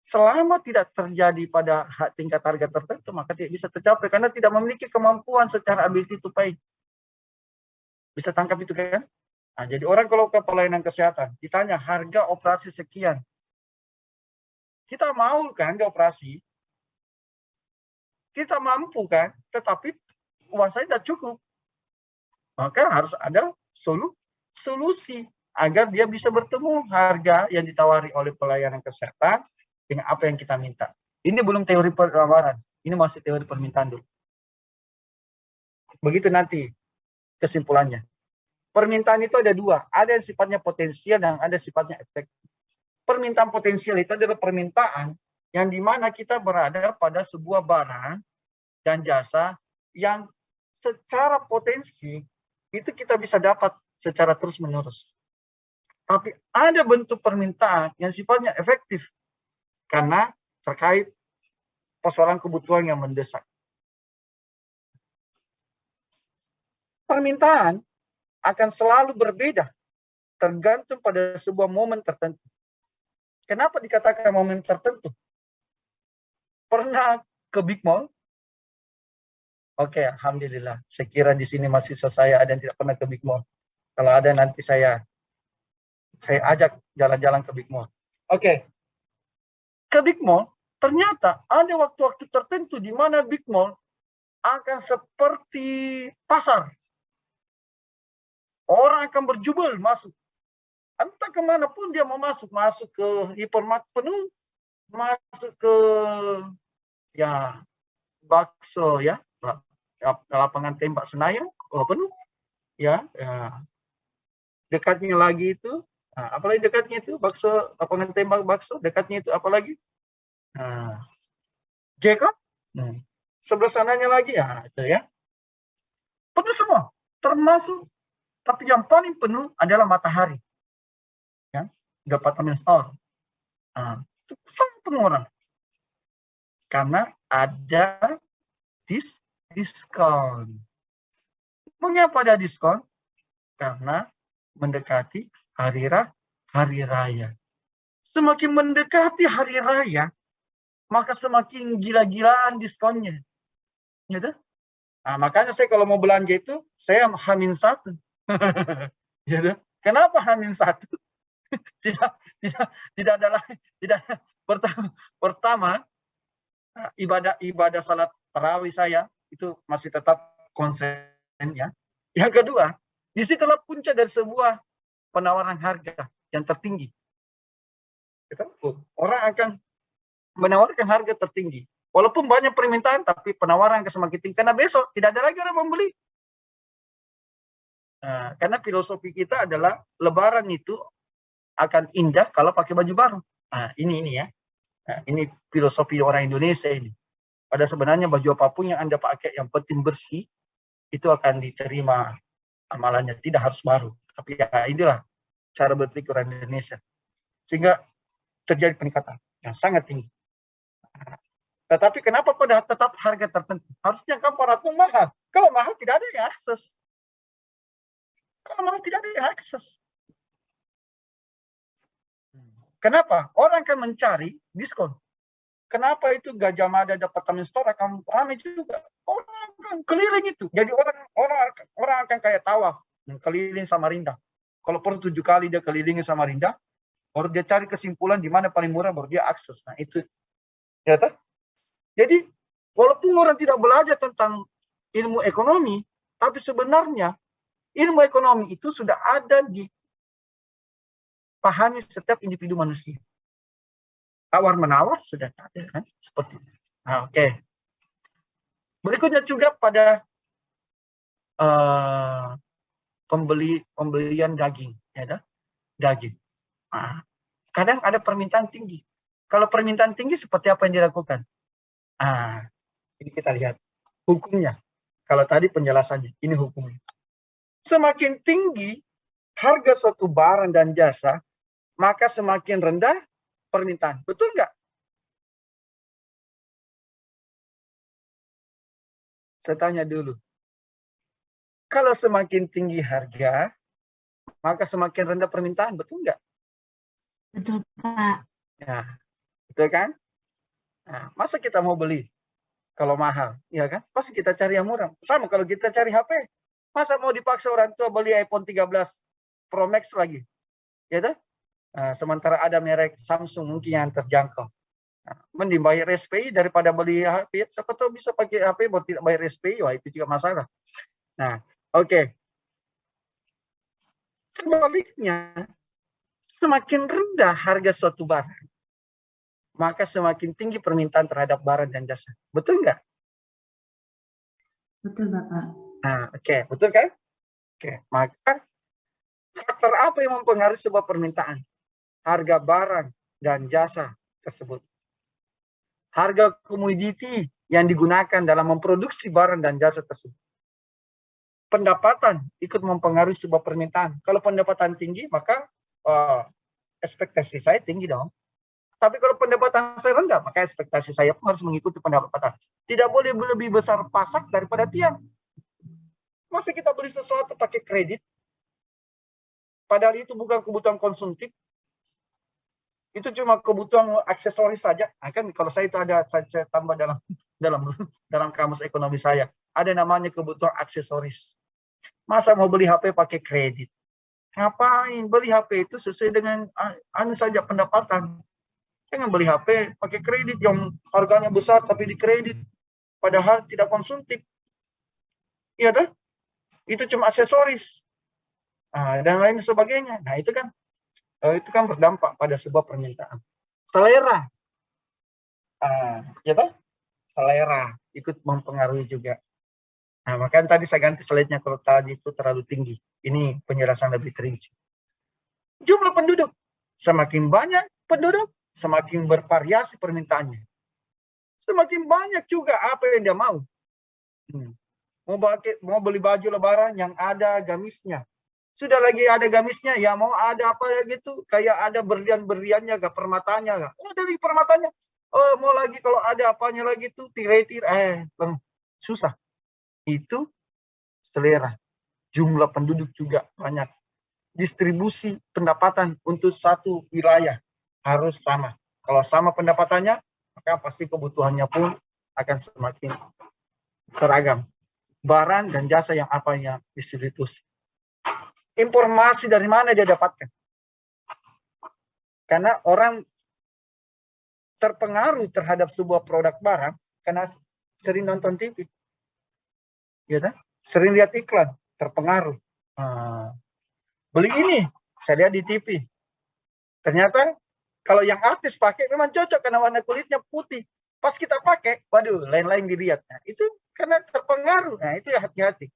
Selama tidak terjadi pada tingkat harga tertentu, maka tidak bisa tercapai karena tidak memiliki kemampuan secara ability to pay. Bisa tangkap itu kan? Nah, jadi orang kalau ke pelayanan kesehatan, ditanya harga operasi sekian. Kita mau kan dioperasi? Kita mampu kan? Tetapi uang saya tidak cukup. Maka harus ada solusi agar dia bisa bertemu harga yang ditawari oleh pelayanan kesehatan dengan apa yang kita minta. Ini belum teori penawaran, ini masih teori permintaan dulu. Begitu nanti kesimpulannya. Permintaan itu ada dua, ada yang sifatnya potensial dan ada sifatnya efektif. Permintaan potensial itu adalah permintaan yang dimana kita berada pada sebuah barang dan jasa yang secara potensi itu kita bisa dapat secara terus-menerus. Tapi ada bentuk permintaan yang sifatnya efektif karena terkait persoalan kebutuhan yang mendesak. Permintaan akan selalu berbeda tergantung pada sebuah momen tertentu. Kenapa dikatakan momen tertentu? Pernah ke Big Mall? Oke, alhamdulillah. Saya kira di sini mahasiswa saya ada yang tidak pernah ke Big Mall. Kalau ada nanti saya ajak jalan-jalan ke Big Mall. Oke. Ke Big Mall, ternyata ada waktu-waktu tertentu di mana Big Mall akan seperti pasar. Orang akan berjubel masuk. Entah kemanapun dia mau masuk ke hipermarket penuh, masuk ke ya bakso ya, lapangan tembak Senayan penuh, ya. Dekatnya lagi itu, apalagi dekatnya itu bakso, lapangan tembak bakso, dekatnya itu apalagi? Jacob, sebelah sananya lagi ya, itu ya. Penuh semua, termasuk, tapi yang paling penuh adalah Matahari, ya, department store. Itu sangat penuh orang, karena ada diskon. Mengapa ada diskon? Karena mendekati hari raya. Semakin mendekati hari raya, maka semakin gila-gilaan diskonnya. Gitu? Nah, makanya saya kalau mau belanja itu, saya H-1. Gitu? Kenapa H-1? tidak ada lagi. Pertama, ibadah salat tarawih saya itu masih tetap konsen ya. Yang kedua, disitulah puncak dari sebuah penawaran harga yang tertinggi. Orang akan menawarkan harga tertinggi. Walaupun banyak permintaan, tapi penawaran akan semakin tinggi. Karena besok tidak ada lagi orang membeli. Karena filosofi kita adalah Lebaran itu akan indah kalau pakai baju baru. Ini ya. Ini filosofi orang Indonesia ini. Pada sebenarnya baju apapun yang Anda pakai yang penting bersih, itu akan diterima amalannya. Tidak harus baru. Tapi ya inilah cara berpikir orang Indonesia. Sehingga terjadi peningkatan yang sangat tinggi. Tetapi kenapa pada tetap harga tertentu? Harusnya komparatif mahal. Kalau mahal tidak ada yang akses. Kenapa? Orang akan mencari diskon. Kenapa itu Gajah Mada department store akan ramai juga? Orang akan keliling itu. Jadi orang akan kayak tawaf keliling Samarinda. Kalau perlu 7 kali dia kelilingi Samarinda, baru dia cari kesimpulan di mana paling murah, baru dia akses. Nah itu, ya tak? Jadi walaupun orang tidak belajar tentang ilmu ekonomi, tapi sebenarnya ilmu ekonomi itu sudah ada di pahami setiap individu manusia. Tawar-menawar sudah ada kan? Seperti itu. Nah, oke. Berikutnya juga pada pembelian daging. Ya, daging. Nah, kadang ada permintaan tinggi. Kalau permintaan tinggi seperti apa yang dilakukan? Ini kita lihat hukumnya. Kalau tadi penjelasannya, ini hukumnya. Semakin tinggi harga suatu barang dan jasa, maka semakin rendah permintaan. Betul nggak? Saya tanya dulu. Kalau semakin tinggi harga, maka semakin rendah permintaan. Betul nggak? Betul, Pak. Nah, betul kan? Nah, masa kita mau beli kalau mahal, ya kan? Pasti kita cari yang murah. Sama kalau kita cari HP, masa mau dipaksa orang tua beli iPhone 13 Pro Max lagi, ya kan? Nah, sementara ada merek Samsung mungkin yang terjangkau. Nah, mending bayar SPI daripada beli HP. Siapa tahu bisa pakai HP buat tidak bayar SPI, wah itu juga masalah. Nah, oke. Sebaliknya, semakin rendah harga suatu barang, maka semakin tinggi permintaan terhadap barang dan jasa. Betul nggak? Betul, Bapak. Nah, oke. Betul kan? Oke. Maka faktor apa yang mempengaruhi sebuah permintaan? Harga barang dan jasa tersebut. Harga komoditi yang digunakan dalam memproduksi barang dan jasa tersebut. Pendapatan ikut mempengaruhi sebuah permintaan. Kalau pendapatan tinggi, maka ekspektasi saya tinggi dong. Tapi kalau pendapatan saya rendah, maka ekspektasi saya pun harus mengikuti pendapatan. Tidak boleh lebih besar pasak daripada tiang. Masa kita beli sesuatu pakai kredit, padahal itu bukan kebutuhan konsumtif, itu cuma kebutuhan aksesoris saja. Nah, kan kalau saya itu ada saya tambah dalam kamus ekonomi saya, ada namanya kebutuhan aksesoris. Masa mau beli HP pakai kredit? Ngapain? Beli HP itu sesuai dengan saja pendapatan. Jangan beli HP pakai kredit yang harganya besar tapi di kredit, padahal tidak konsumtif. Iya dah? Itu cuma aksesoris. Dan lain sebagainya. Nah, itu kan berdampak pada sebuah permintaan. Selera. Ya dah? Selera ikut mempengaruhi juga. Nah, makanya tadi saya ganti slide-nya kalau tadi itu terlalu tinggi. Ini penjelasan lebih rinci. Jumlah penduduk. Semakin banyak penduduk, semakin bervariasi permintaannya. Semakin banyak juga apa yang dia mau. Mau beli baju lebaran yang ada gamisnya. Sudah lagi ada gamisnya, ya mau ada apa ya gitu. Kayak ada berlian-berliannya, gak permatanya. Gak. Oh, dari permatanya. Oh, mau lagi kalau ada apanya lagi tuh, tirai-tirai. Susah. Itu selera. Jumlah penduduk juga banyak. Distribusi pendapatan untuk satu wilayah harus sama. Kalau sama pendapatannya, maka pasti kebutuhannya pun akan semakin seragam. Barang dan jasa yang apanya distribusi. Informasi dari mana dia dapatkan? Karena orang terpengaruh terhadap sebuah produk barang karena sering nonton TV. Ya kan? Sering lihat iklan, terpengaruh. Beli ini, saya lihat di TV. Ternyata kalau yang artis pakai memang cocok karena warna kulitnya putih. Pas kita pakai, waduh, lain-lain dilihat. Nah, itu karena terpengaruh. Nah, itu ya hati-hati.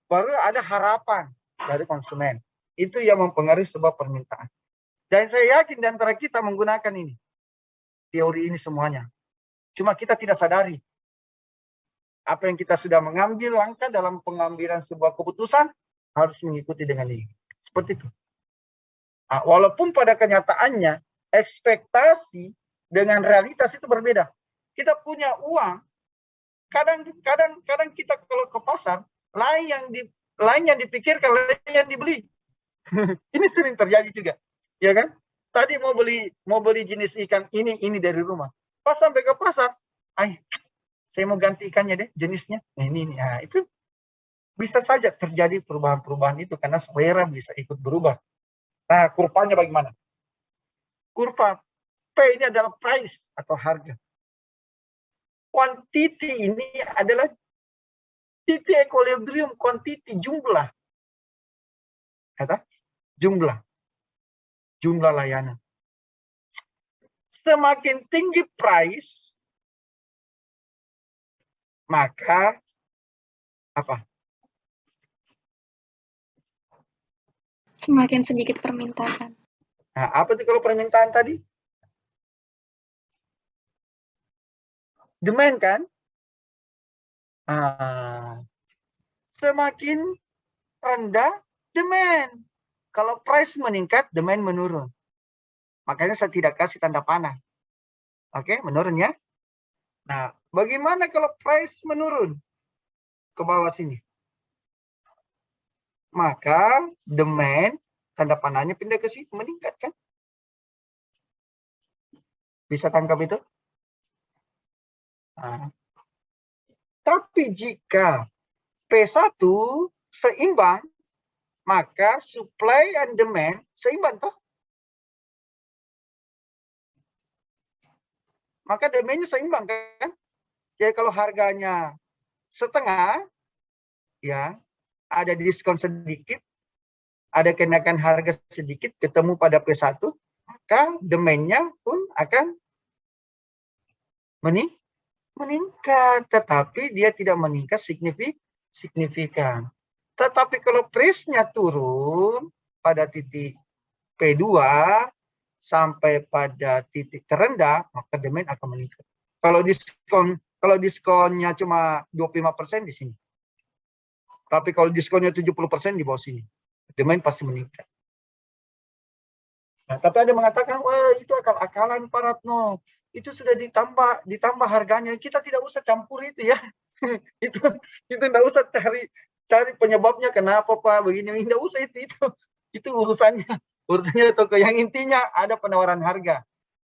Baru ada harapan dari konsumen. Itu yang mempengaruhi sebuah permintaan. Dan saya yakin di antara kita menggunakan ini. Teori ini semuanya. Cuma kita tidak sadari. Apa yang kita sudah mengambil langkah dalam pengambilan sebuah keputusan, harus mengikuti dengan ini. Seperti itu. Nah, walaupun pada kenyataannya, ekspektasi dengan realitas itu berbeda. Kita punya uang, kadang kita kalau ke pasar, lain yang dipikirkan, lain yang dibeli. Ini sering terjadi juga, ya kan? Tadi mau beli jenis ikan ini dari rumah. Pas sampai ke pasar, saya mau ganti ikannya deh jenisnya. Ini. Nah, itu bisa saja terjadi perubahan-perubahan itu karena selera bisa ikut berubah. Nah, kurvanya bagaimana? Kurva P ini adalah price atau harga. Quantity ini adalah titik equilibrium, quantity jumlah. Kata jumlah. jumlah layanan. Semakin tinggi price, maka apa? Semakin sedikit permintaan. Nah, apa itu kalau permintaan tadi? Demand kan? Semakin rendah demand. Kalau price meningkat, demand menurun. Makanya saya tidak kasih tanda panah. Oke, menurun ya. Nah, bagaimana kalau price menurun ke bawah sini? Maka demand, tanda panahnya pindah ke sini, meningkat kan? Bisa tangkap itu? Nah, tapi jika P1 seimbang, maka supply and demand seimbang toh? Maka demand-nya seimbang kan? Jadi kalau harganya setengah, ya ada diskon sedikit, ada kenaikan harga sedikit, ketemu pada P1, maka demand-nya pun akan meningkat, tetapi dia tidak meningkat signifikan. Tetapi kalau price-nya turun pada titik P2 sampai pada titik terendah, maka demand akan meningkat. Kalau diskonnya cuma 25% di sini. Tapi kalau diskonnya 70% di bawah sini, demand pasti meningkat. Nah, tapi ada yang mengatakan, wah itu akal-akalan Pak Ratno. Itu sudah ditambah harganya. Kita tidak usah campur itu ya. itu tidak usah cari penyebabnya kenapa Pak begini. Tidak usah itu urusannya toko. Yang intinya ada penawaran harga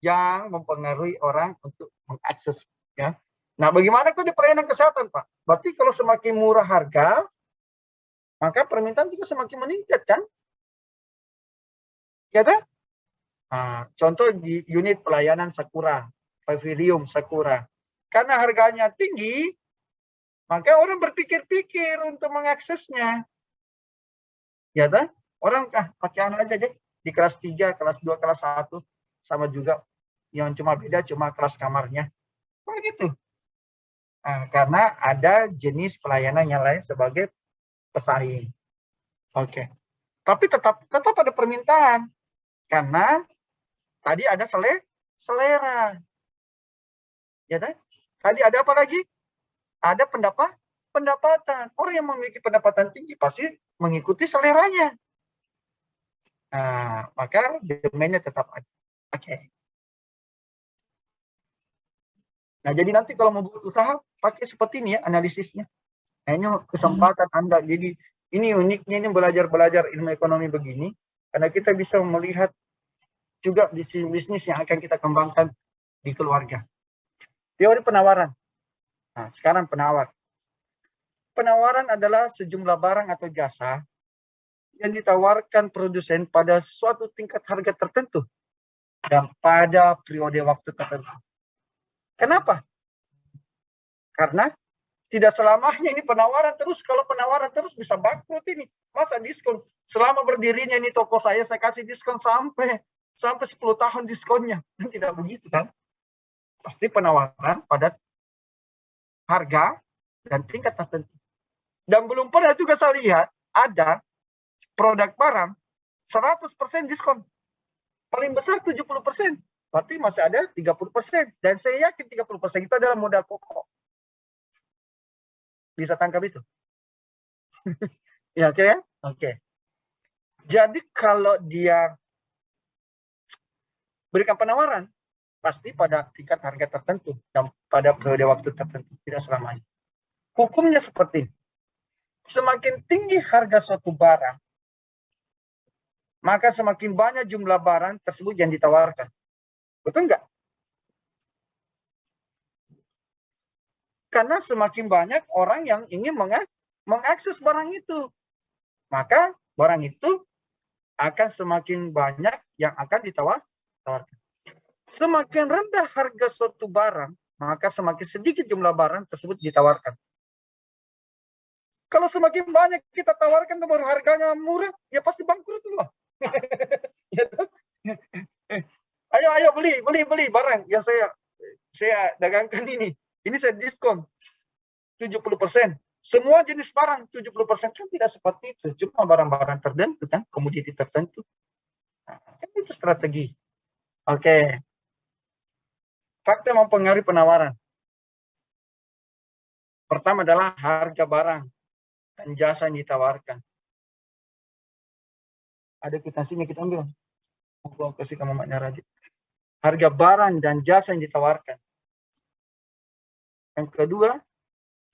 yang mempengaruhi orang untuk mengakses ya. Nah, bagaimana kok di pelayanan kesehatan Pak? Berarti kalau semakin murah harga, maka permintaan juga semakin meningkat kan? Ya kan? Nah, contoh di unit pelayanan Sakura, Pavilion Sakura. Karena harganya tinggi, maka orang berpikir-pikir untuk mengaksesnya. Ya kan? Orang pakai anu aja deh, di kelas 3, kelas 2, kelas 1 sama juga. Yang cuma beda cuma kelas kamarnya. Begitu. Nah, karena ada jenis pelayanan yang lain sebagai pesaing. Oke. Tapi tetap ada permintaan. Karena tadi ada selera. Ya kan? Tadi ada apa lagi? Ada pendapatan. Orang yang memiliki pendapatan tinggi pasti mengikuti seleranya. Nah, maka demand-nya tetap ada. Oke. Nah, jadi nanti kalau mau buat usaha, pakai seperti ini ya analisisnya. Nah, ini kesempatan Anda. Jadi ini uniknya ini belajar ilmu ekonomi begini, karena kita bisa melihat juga bisnis yang akan kita kembangkan di keluarga. Teori penawaran. Nah, sekarang penawar. Penawaran adalah sejumlah barang atau jasa yang ditawarkan produsen pada suatu tingkat harga tertentu dan pada periode waktu tertentu. Kenapa? Karena tidak selamanya ini penawaran terus. Kalau penawaran terus bisa bangkrut ini. Masa diskon? Selama berdirinya ini toko saya kasih diskon sampai 10 tahun diskonnya. Tidak begitu kan? Pasti penawaran pada harga dan tingkat tertentu. Dan belum pernah juga saya lihat ada produk barang 100% diskon. Paling besar 70%. Berarti masih ada 30%. Dan saya yakin 30% itu adalah modal pokok. Bisa tangkap itu? Ya, oke ya? Oke. Jadi kalau dia berikan penawaran, pasti pada tingkat harga tertentu dan pada periode waktu tertentu, tidak selamanya. Hukumnya seperti ini. Semakin tinggi harga suatu barang, maka semakin banyak jumlah barang tersebut yang ditawarkan. Betul nggak? Karena semakin banyak orang yang ingin mengakses barang itu. Maka barang itu akan semakin banyak yang akan ditawarkan. Semakin rendah harga suatu barang, maka semakin sedikit jumlah barang tersebut ditawarkan. Kalau semakin banyak kita tawarkan, baru harganya murah, ya pasti bangkrut loh. Ayo beli barang yang saya dagangkan ini. Ini saya diskon 70%. Semua jenis barang 70% kan tidak seperti itu. Cuma barang-barang tertentu kan, komoditi tertentu. Nah, kan itu strategi. Oke. Faktor mempengaruhi penawaran. Pertama adalah harga barang dan jasa yang ditawarkan. Ada kwitansinya, kita ambil. Aku kasih kamu maknya Radit. Harga barang dan jasa yang ditawarkan. Yang kedua,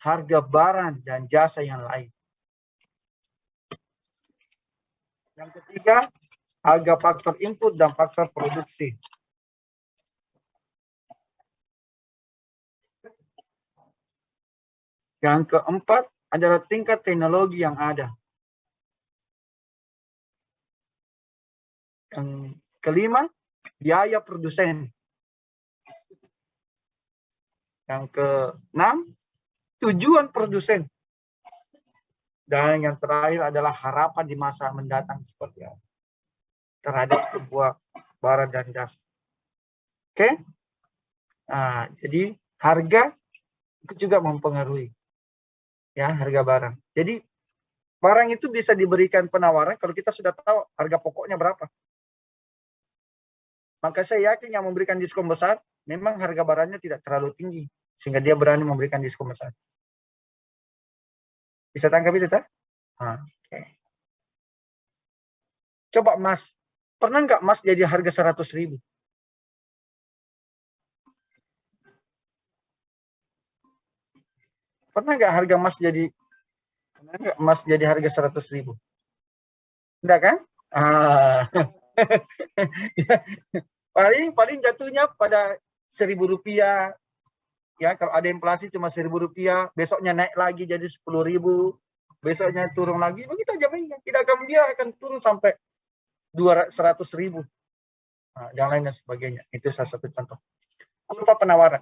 harga barang dan jasa yang lain. Yang ketiga, harga faktor input dan faktor produksi. Yang keempat adalah tingkat teknologi yang ada. Yang kelima, biaya produsen. Yang keenam, tujuan produsen. Dan yang terakhir adalah harapan di masa mendatang seperti apa terhadap sebuah barang dan jasa. Oke? Nah, jadi harga itu juga mempengaruhi ya harga barang. Jadi barang itu bisa diberikan penawaran kalau kita sudah tahu harga pokoknya berapa. Maka saya yakin yang memberikan diskon besar memang harga barangnya tidak terlalu tinggi sehingga dia berani memberikan diskon besar. Bisa tangkap itu, tak? Nah, okay. Coba emas. Pernah nggak emas jadi harga 100.000? Pernah nggak harga emas jadi harga 100.000? Enggak kan? Ah. paling jatuhnya pada Rp1.000. Ya, kalau ada inflasi cuma Rp1.000, besoknya naik lagi jadi 10.000, besoknya turun lagi, begitu aja mainnya. Tidak akan, dia akan turun sampai 200.000. Nah, yang lain dan sebagainya. Itu salah satu contoh. Apa penawaran?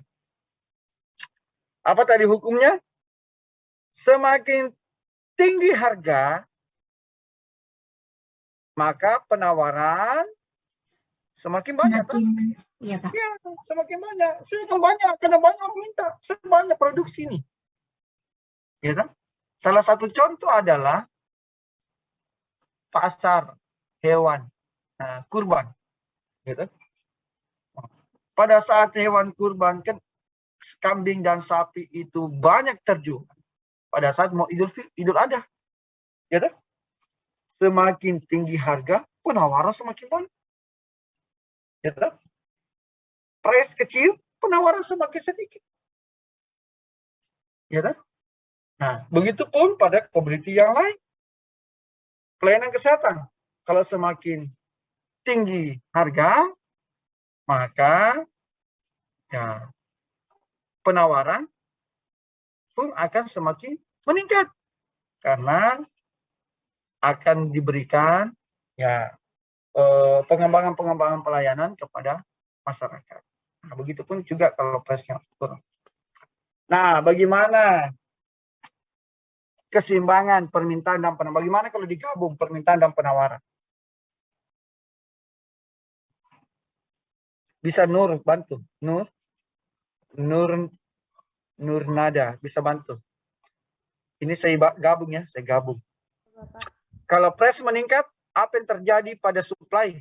Apa tadi hukumnya? Semakin tinggi harga, maka penawaran semakin banyak. Iya, Pak. Ya, semakin banyak. Semakin banyak, karena banyak minta. Sebanyak produksi nih. Ya kan? Salah satu contoh adalah pasar hewan kurban. Gitu. Pada saat hewan kurban, kan kambing dan sapi itu banyak terjual. Pada saat mau Idul Adha. Gitu. Semakin tinggi harga, penawaran semakin banyak. Gitu. Price kecil, penawaran semakin sedikit. Gitu. Nah, begitupun pada komoditi yang lain. Pelayanan kesehatan. Kalau semakin tinggi harga, maka ya penawaran pun akan semakin meningkat karena akan diberikan ya pengembangan pelayanan kepada masyarakat. Nah, begitupun juga kalau price-nya turun. Nah, bagaimana keseimbangan permintaan dan penawaran? Bagaimana kalau digabung permintaan dan penawaran? Bisa Nur bantu. Nur Nada bisa bantu. Ini saya gabung ya, saya gabung. Kalau price meningkat, apa yang terjadi pada supply?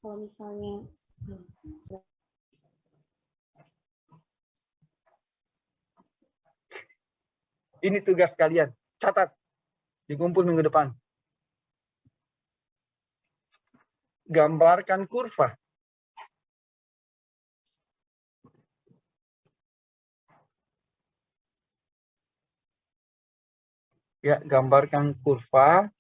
Kalau misalnya ini tugas kalian, catat, dikumpul minggu depan. Gambarkan kurva. Ya, gambarkan kurva